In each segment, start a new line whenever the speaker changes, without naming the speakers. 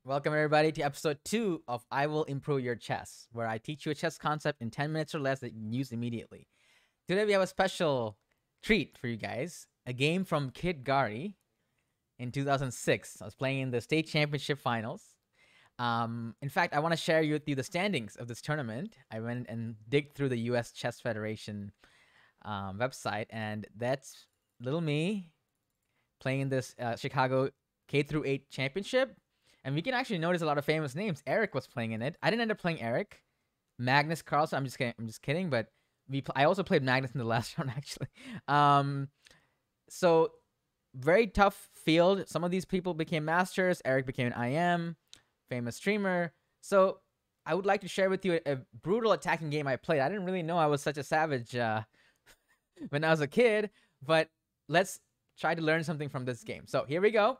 Welcome everybody to episode 2 of I Will Improve Your Chess, where I teach you a chess concept in 10 minutes or less that you can use immediately. Today we have a special treat for you guys, a game from Kid Gauri in 2006. I was playing in the state championship finals. In fact, I want to share with you the standings of this tournament. I went and digged through the U.S. Chess Federation website, and that's little me playing in this Chicago K through 8 championship. And we can actually notice a lot of famous names. Eric was playing in it. I didn't end up playing Eric. Magnus Carlsen. I'm just kidding. But I also played Magnus in the last round actually. So very tough field. Some of these people became masters. Eric became an IM, famous streamer. So I would like to share with you a brutal attacking game I played. I didn't really know I was such a savage when I was a kid, but let's try to learn something from this game. So here we go.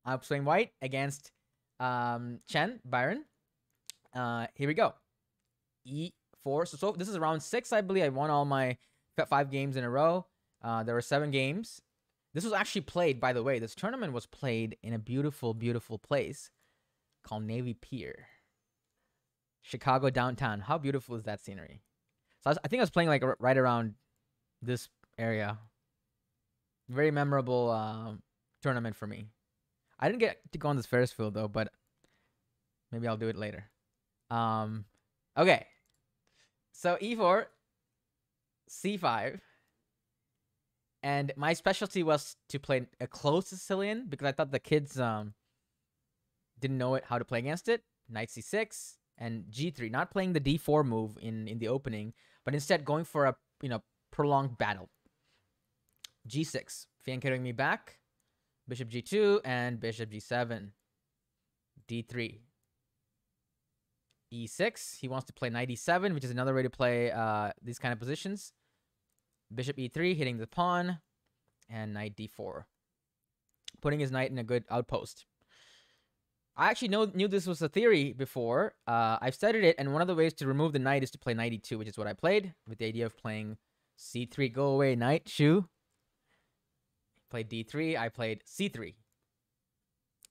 I'm playing white against Chen, Byron. Here we go. E4. So this is round 6, I believe. I won all my 5 games in a row. There were 7 games. This was actually played, by the way. This tournament was played in a beautiful, beautiful place called Navy Pier. Chicago downtown. How beautiful is that scenery? So I think I was playing like right around this area. Very memorable tournament for me. I didn't get to go on this Ferris wheel though, but maybe I'll do it later. Okay. So E4, C5. And my specialty was to play a close Sicilian because I thought the kids didn't know how to play against it. Knight C6 and G3, not playing the D4 move in the opening, but instead going for a prolonged battle. G6, fianchettoing me back. Bishop G2 and Bishop G7. D3. E6. He wants to play Knight E7, which is another way to play these kind of positions. Bishop E3, hitting the pawn. And Knight D4. Putting his knight in a good outpost. I actually knew this was a theory before. I've studied it, and one of the ways to remove the knight is to play Knight E2, which is what I played, with the idea of playing C3, go away, knight, shoo. Played D3, I played C3.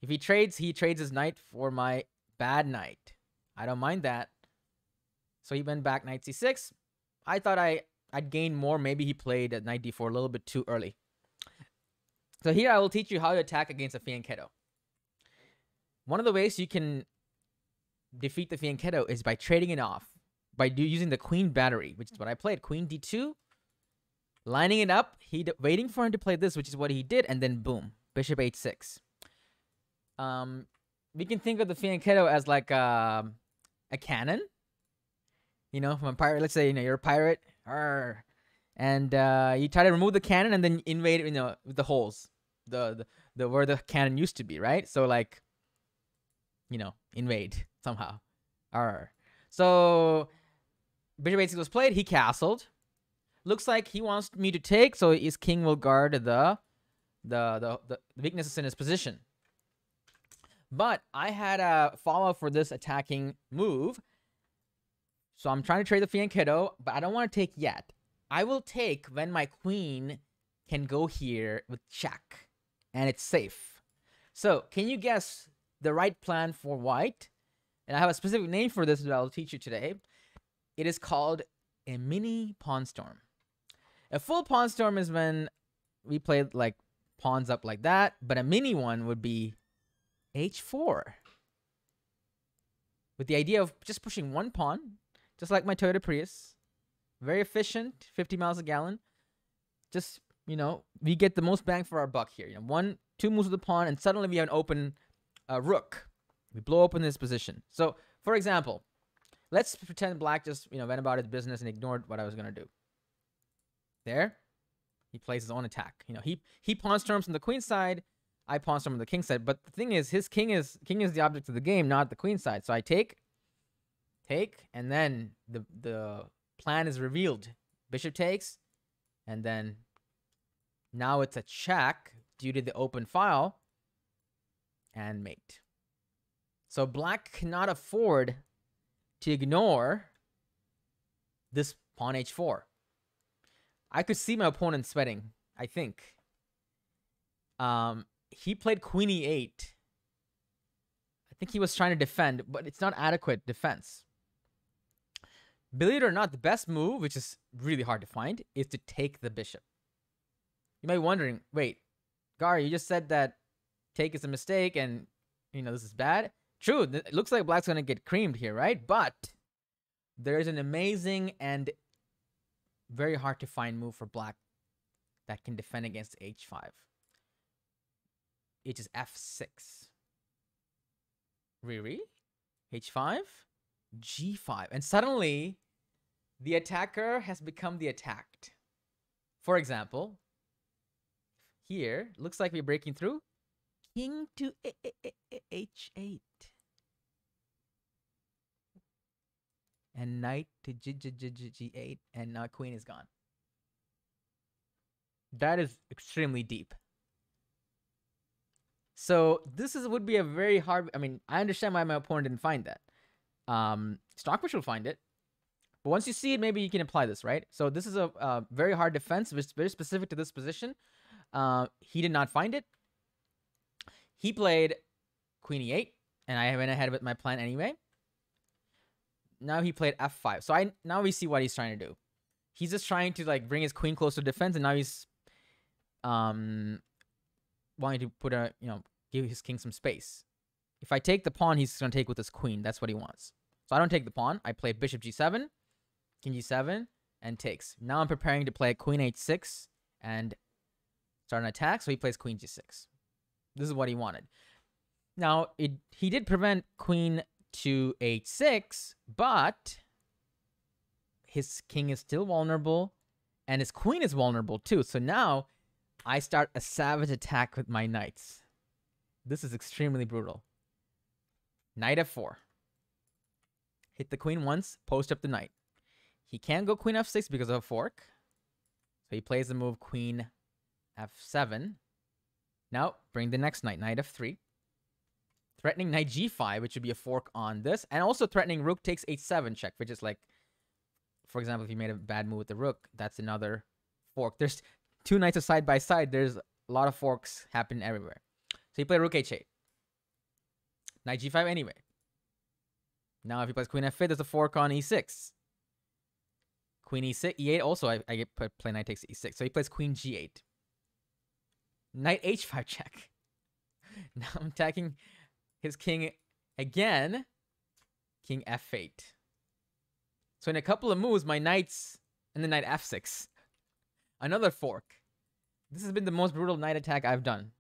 If he trades his knight for my bad knight. I don't mind that. So he went back Knight C6. I thought I'd gain more. Maybe he played at Knight D4 a little bit too early. So here I will teach you how to attack against a fianchetto. One of the ways you can defeat the fianchetto is by trading it off. By using the queen battery, which is what I played. Queen D2. Lining it up, waiting for him to play this, which is what he did, and then boom, Bishop H6. We can think of the fianchetto as like a cannon. You know, from a pirate. Let's say you're a pirate, and you try to remove the cannon and then invade, with the holes, the where the cannon used to be, right? So like, invade somehow. So Bishop H6 was played. He castled. Looks like he wants me to take, so his king will guard the weaknesses in his position. But I had a follow-up for this attacking move. So I'm trying to trade the fianchetto, but I don't want to take yet. I will take when my queen can go here with check, and it's safe. So can you guess the right plan for white? And I have a specific name for this that I'll teach you today. It is called a mini pawn storm. A full pawn storm is when we play like pawns up like that, but a mini one would be H4. With the idea of just pushing one pawn, just like my Toyota Prius. Very efficient, 50 miles a gallon. Just, we get the most bang for our buck here. 1, 2 moves of the pawn, and suddenly we have an open rook. We blow open this position. So, for example, let's pretend black just, went about his business and ignored what I was going to do. There, he plays his own attack. He pawn storms from the queen side. I pawn storm from the king side. But the thing is, his king is the object of the game, not the queen side. So I take, and then the plan is revealed. Bishop takes, and then now it's a check due to the open file, and mate. So black cannot afford to ignore this pawn H4. I could see my opponent sweating, I think. He played queen e8. think he was trying to defend, but it's not adequate defense. Believe it or not, the best move, which is really hard to find, is to take the bishop. You might be wondering, wait, Gauri, you just said that take is a mistake and, this is bad. True, it looks like black's going to get creamed here, right? But there's an amazing and very hard to find move for black that can defend against h5. It is f6. Riri, h5, g5. And suddenly, the attacker has become the attacked. For example, here, looks like we're breaking through. King to h8. And knight to g8. And now queen is gone. That is extremely deep. So this would be a very hard... I understand why my opponent didn't find that. Stockfish will find it. But once you see it, maybe you can apply this, right? So this is a very hard defense, which is very specific to this position. He did not find it. He played queen e8, and I went ahead with my plan anyway. Now he played f5. So now we see what he's trying to do. He's just trying to bring his queen closer to defense, and now he's wanting to put give his king some space. If I take the pawn, he's going to take with his queen. That's what he wants. So I don't take the pawn. I play bishop g7, king g7, and takes. Now I'm preparing to play queen h6 and start an attack. So he plays queen g6. This is what he wanted. Now, he did prevent queen to h6, but his king is still vulnerable, and his queen is vulnerable too. So now I start a savage attack with my knights. This is extremely brutal. Knight f4. Hit the queen once, post up the knight. He can't go queen f6 because of a fork. So he plays the move queen f7. Now, bring the next knight, knight f3. Threatening knight g5, which would be a fork on this. And also threatening rook takes h7 check, which is for example, if you made a bad move with the rook, that's another fork. There's two knights side by side. There's a lot of forks happening everywhere. So he played rook h8. Knight g5 anyway. Now if he plays queen f8, there's a fork on e6. Queen e6, e8 also, I get play knight takes e6. So he plays queen g8. Knight h5 check. Now I'm attacking his king again. King f8. So in a couple of moves, my knights, and then knight f6. Another fork. This has been the most brutal knight attack I've done.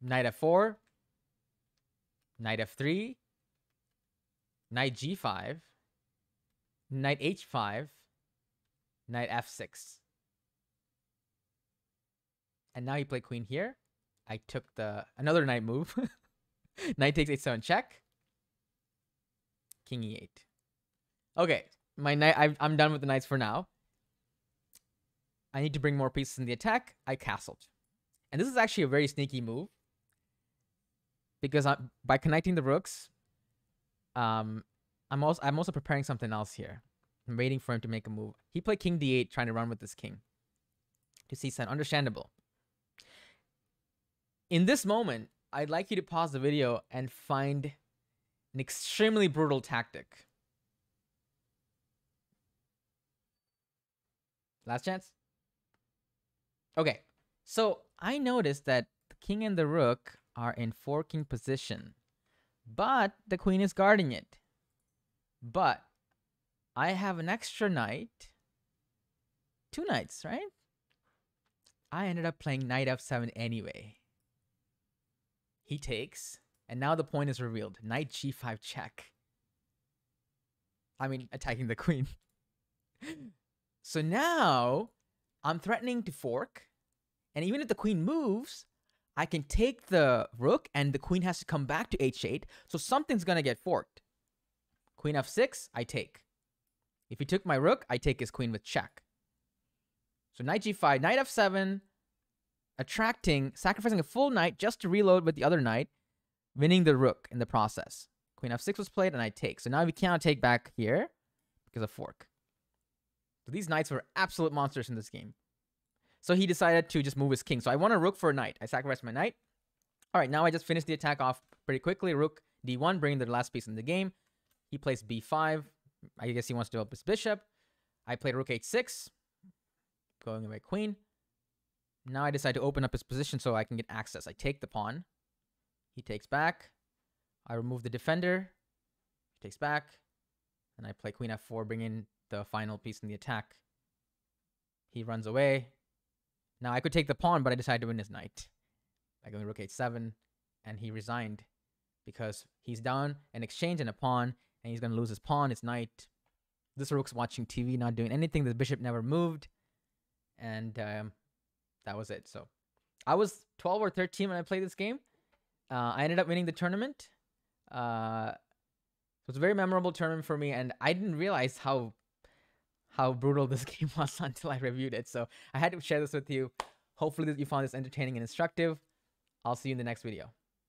Knight f4. Knight f3. Knight g5. Knight h5. Knight f6. And now he played queen here. I took another knight move. Knight takes h7 check. King e8. Okay, my knight. I'm done with the knights for now. I need to bring more pieces in the attack. I castled, and this is actually a very sneaky move because by connecting the rooks, I'm also preparing something else here. I'm waiting for him to make a move. He played king d8, trying to run with this king to c7. Understandable. In this moment, I'd like you to pause the video and find an extremely brutal tactic. Last chance? Okay, so I noticed that the king and the rook are in forking position, but the queen is guarding it. But I have an extra knight. Two knights, right? I ended up playing knight f7 anyway. He takes, and now the point is revealed. Knight g5 check. Attacking the queen. So now I'm threatening to fork, and even if the queen moves, I can take the rook, and the queen has to come back to h8, so something's going to get forked. Queen f6, I take. If he took my rook, I take his queen with check. So knight g5, knight f7, sacrificing a full knight just to reload with the other knight, winning the rook in the process. Queen f6 was played, and I take. So now we cannot take back here because of fork. So these knights were absolute monsters in this game. So he decided to just move his king. So I want a rook for a knight. I sacrificed my knight. All right, now I just finished the attack off pretty quickly. Rook d1, bringing the last piece in the game. He plays b5. I guess he wants to develop his bishop. I played rook h6, going away queen. Now I decide to open up his position so I can get access. I take the pawn. He takes back. I remove the defender. He takes back. And I play queen f4, bring in the final piece in the attack. He runs away. Now I could take the pawn, but I decided to win his knight by going rook h7, and he resigned because he's down an exchange and a pawn, and he's going to lose his pawn, his knight. This rook's watching TV, not doing anything. The bishop never moved, and that was it. So I was 12 or 13 when I played this game. I ended up winning the tournament. It was a very memorable tournament for me, and I didn't realize how brutal this game was until I reviewed it. So I had to share this with you. Hopefully you found this entertaining and instructive. I'll see you in the next video.